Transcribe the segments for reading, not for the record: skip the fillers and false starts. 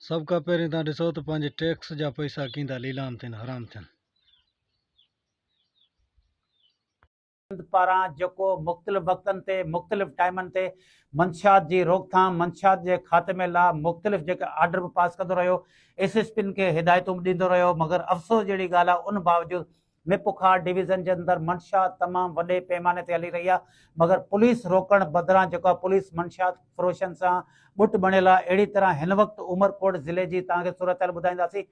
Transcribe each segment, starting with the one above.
सब का पहिरीं तव्हां ॾिसो त पंहिंजे टैक्स जा पैसा कींदा लीलाम थियनि हराम थियनि। पारां जेको मुख़्तलिफ़ वक़्तनि ते मुख़्तलिफ़ टाइमनि ते मंशियात जी रोकथाम मंशियात जे ख़ात्मे लाइ मुख़्तलिफ़ जेके आर्डर बि पास कंदो रहियो, SSPनि खे हिदायतूं बि ॾींदो रहियो, मगर अफ़सोस जहिड़ी ॻाल्हि आहे उन बावजूदि मिपुखार डिवीज़न जे अंदरि मंशियात तमामु वॾे पैमाने ते हली रही आहे, मगर पुलिस रोकण बदिरां जेको आहे पुलिस मंशियात फ़रोशनि सां ॿुट बणियल आहे। अहिड़ी तरह हिन वक़्तु उमरकोट ज़िले जी तव्हांखे सूरत ॿुधाईंदासीं।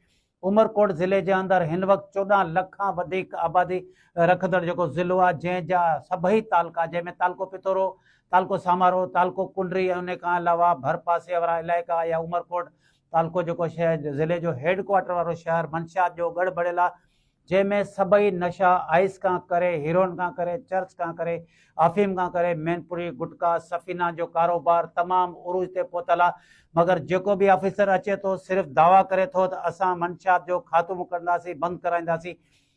उमरकोट ज़िले जे अंदरि हिन वक़्तु 14 लख खां वधीक आबादी रखंदड़ जेको ज़िलो आहे, जंहिंजा सभई तालुका, जंहिंमें तालुको पिथोरो, तालुको सामारो, तालुको कुंडरी ऐं उन खां अलावा भर पासे वारा इलाइक़ा या उमरकोट तालुको जेको शहर ज़िले जो हेडक्वार्टर वारो शहर मंशियात जो गढ़ भरियल आहे, जंहिंमें सभई नशा आइस खां करे हीरोइन खां करे चर्च खां करे अफ़ीम खां करे मैनपुरी गुटका सफ़ीना जो कारोबार तमामु उरूज ते पहुतल आहे। मगर जेको बि ऑफिसर अचे थो सिर्फ़ु दावा करे थो त असां मंशियात जो ख़ात्मो कंदासीं, बंदि कराईंदासीं,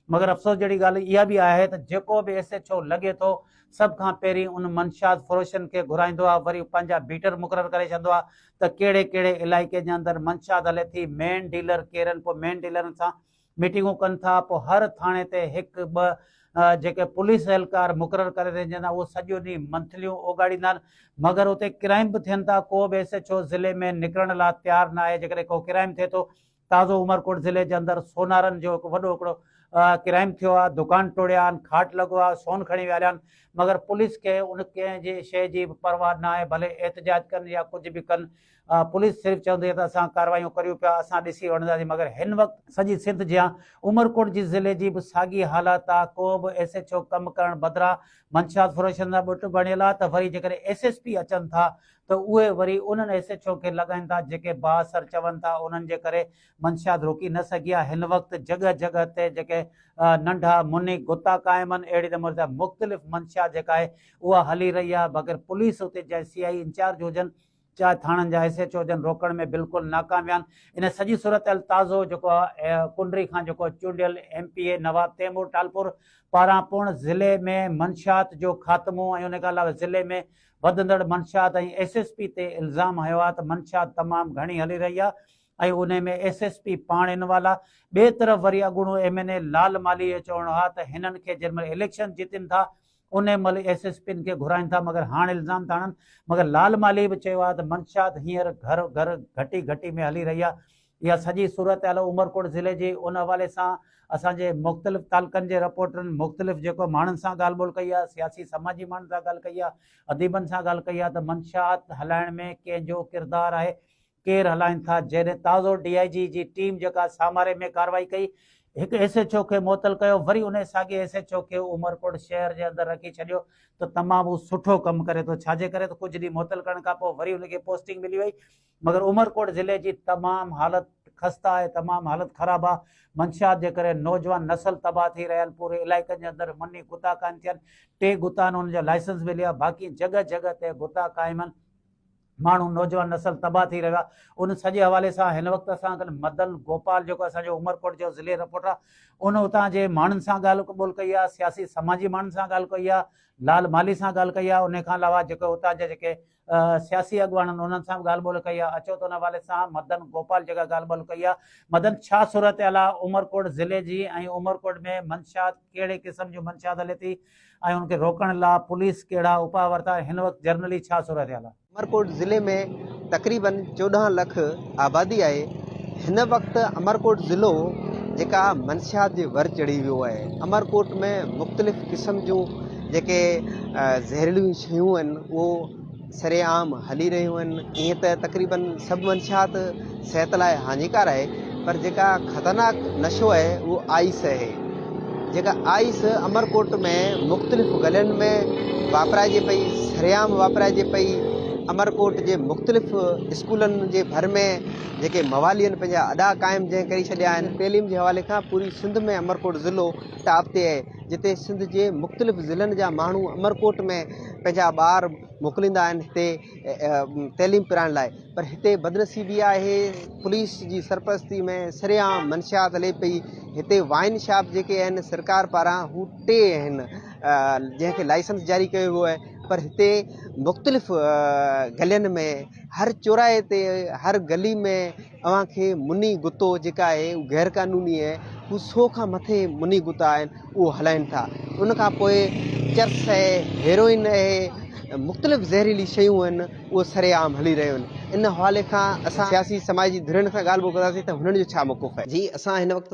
मगर अफ़सोस जहिड़ी ॻाल्हि इहा बि आहे त जेको बि SHO लॻे थो सभ खां पहिरीं उन मंशियात फ़रोशनि खे घुराईंदो आहे, वरी पंहिंजा बीटर मुक़ररु करे छॾींदो आहे त कहिड़े कहिड़े इलाइक़े जे अंदरि मंशियात हले थी, मेन डीलर केरु आहिनि, पोइ मेन डीलरनि सां मीटिंगूं कनि था, पोइ हर थाणे ते हिकु ॿ जेके पुलिस एहलकार मुक़ररु करे रहिजंदा, उहो सॼो ॾींहुं मंथलियूं ओगाड़ींदा आहिनि, मगर उते क्राइम बि थियनि था। को बि SHO ज़िले में निकिरण लाइ तयारु न आहे। जेकॾहिं को क्राइम थिए थो, ताज़ो उमरकोट ज़िले जे अंदरि सोनारनि जो हिकु वॾो हिकिड़ो क्राइम थियो आहे, दुकान टोड़िया आहिनि, खाट लॻो आहे, सोन खणी विया आहिनि, मगर पुलिस खे उन कंहिं शइ जी परवाह न आहे, भले एहतजाज कनि या कुझु बि कनि, पुलिस सिर्फ़ु चवंदी आहे त असां कार्रवाइयूं करियूं पिया, असां ॾिसी वठंदासीं। मगर हिन वक़्तु सॼी सिंध जियां उमरकोट जी ज़िले जी बि साॻी हालत आहे। को बि SHO कमु करण बदिरां मंशियात फ़रोशनि जा ॿुट बणियल आहे, त वरी जेकॾहिं SSP अचनि था त उहे वरी उन्हनि SHO खे लॻाइनि था जेके बासर चवनि था, उन्हनि जे करे मंशियात रोकी न सघी आहे। हिन वक़्तु जॻह जॻह ते जेके नंढा मुनी गुता क़ाइम आहिनि, अहिड़ी नमूने सां मुख़्तलिफ़ मंशियात जेका आहे उहा हली रही आहे, मगर पुलिस उते चाहे CI इंचार्ज हुजनि चाहे थाणनि जा SHO हुजनि, रोकण में बिल्कुलु नाकाम विया आहिनि। इन सॼी सूरत ताज़ो जेको आहे कुंडरी खां जेको चूंडियल MPA नवाब तैमूर टालपुर पारां पूर्ण ज़िले में मंशियात जो ख़ात्मो ऐं उन खां अलावा ज़िले में वधंदड़ मंशियात ऐं SSP ते इल्ज़ाम हयो आहे त मंशियात तमामु घणी हली रही आहे ऐं उन में SSP पाण इनवाल आहे। ॿिए तरफ़ वरी अॻूणो MNA लाल माली जो चवणो आहे त हिननि खे जंहिंमहिल इलेक्शन जीतनि था उन महिल SSPनि खे घुराइनि था, मगर हाणे इल्ज़ाम था आणनि। मगर लाल माली बि चयो आहे त मंशियात हींअर घर घर घटी घटी में हली रही आहे। इहा सॼी सूरत हाल उमरकोट ज़िले जी उन हवाले सां असांजे मुख़्तलिफ़ तालुकनि जे रिपोर्टरनि मुख़्तलिफ़ जेको माण्हुनि सां ॻाल्हि ॿोल कई आहे, सियासी समाजी माण्हुनि सां ॻाल्हि कई आहे, अदीबनि सां ॻाल्हि कई आहे त मंशियात हलाइण में कंहिंजो किरदारु आहे, केरु हलाइनि था। जॾहिं ताज़ो DIG जी टीम जेका सामारे में कार्रवाई कई, हिकु SHO खे मुअतल कयो, वरी उन साॻे SHO खे उमरकोट शहर जे अंदरि रखी छॾियो त तमामु सुठो कमु करे थो। छाजे करे त कुझु ॾींहुं मुअतल करण खां पोइ वरी उनखे पोस्टिंग मिली वई, मगर उमरकोट ज़िले जी तमामु हालत खस्ता आहे, तमामु हालत ख़राबु आहे। मंशियात जे करे नौजवान नसल तबाह थी रहिया आहिनि, पूरे इलाइक़नि जे अंदरि मुनी गुता क़ाइम थिया आहिनि, 3 गुता आहिनि उनजा लाइसेंस मिली आहे, बाक़ी जॻह जॻह ते गुता क़ाइम आहिनि, माण्हू नौजवान नसल तबाह थी रहियो आहे। उन सॼे हवाले सां हिन वक़्तु असां मदन गोपाल जेको असांजो उमरकोट जो ज़िले रिपोर्टर आहे, उन उतां जे माण्हुनि सां ॻाल्हि ॿोल कई आहे, सियासी समाजी माण्हुनि सां ॻाल्हि कई आहे, लाल माली सां ॻाल्हि कई आहे, उन खां अलावा जेके उतां जा जेके सियासी अॻुवान आहिनि उन्हनि सां बि ॻाल्हि ॿोल कई आहे। अचो त उन हवाले सां मदन गोपाल जेका ॻाल्हि ॿोल कई आहे। मदन, छा सूरत हाल आहे उमरकोट ज़िले जी ऐं उमरकोट में मंशियात कहिड़े क़िस्म जूं मंशियात हले थी ऐं उनखे रोकण लाइ पुलिस कहिड़ा उपाउ वरिता, हिन वक़्तु जनरली छा सूरत हाल आहे? अमरकोट ज़िले में तक़रीबन 14 लख आबादी आहे। हिन वक़्तु अमरकोट ज़िलो जेका मंशियात जे वर चढ़ी वियो आहे। अमरकोट में मुख़्तलिफ़ क़िस्म जूं जेके ज़हरीलियूं शयूं आहिनि उहो सरेआम हली रहियूं आहिनि। ईअं त तक़रीबन सभु मंशियात सिहत लाइ हानिकार आहे, पर जेका ख़तरनाक नशो आहे उहो आइस आहे। जेका आइस अमरकोट में मुख़्तलिफ़ गलियुनि में वापराइजे पई, सरेआम वापराइजे पई। अमरकोट जे मुख़्तलिफ़ स्कूलनि जे भर में जेके मवाली आहिनि पंहिंजा अॾा क़ाइमु जंहिं करे छॾिया आहिनि। तइलीम जे हवाले खां पूरी सिंध में अमरकोट ज़िलो टॉप ते आहे, जिते सिंध जे मुख़्तलिफ़ ज़िलनि जा माण्हू अमरकोट में पंहिंजा ॿार मोकिलींदा आहिनि हिते तइलीम पिराइण लाइ। पर हिते बदनसीबी आहे, पुलिस जी सरपरस्ती में सरेआम मंशियात हले पई। हिते वाइन शॉप जेके आहिनि सरकार पारां हू 3 आहिनि, जंहिंखे लाइसेंस जारी कयो वियो आहे। पर हिते मुख़्तलिफ़ गलियुनि में हर चौराहे ते हर गली में अव्हांखे मुनी गुतो जेका आहे उहा गैर क़ानूनी आहे, हू 100 खां मथे मुनी गुता आहिनि उहो हलाइनि था। उन खां पोइ चर्स आहे, हेरोइन आहे, मुख़्तलिफ़ ज़हरीली शयूं आहिनि उहे सरेआम हली रहियूं आहिनि। इन हवाले खां असां सियासी समाजी धुरियुनि सां ॻाल्हि ॿोल कंदासीं त हुननि जो छा मौक़िफ़ आहे। जी, असां हिन वक़्तु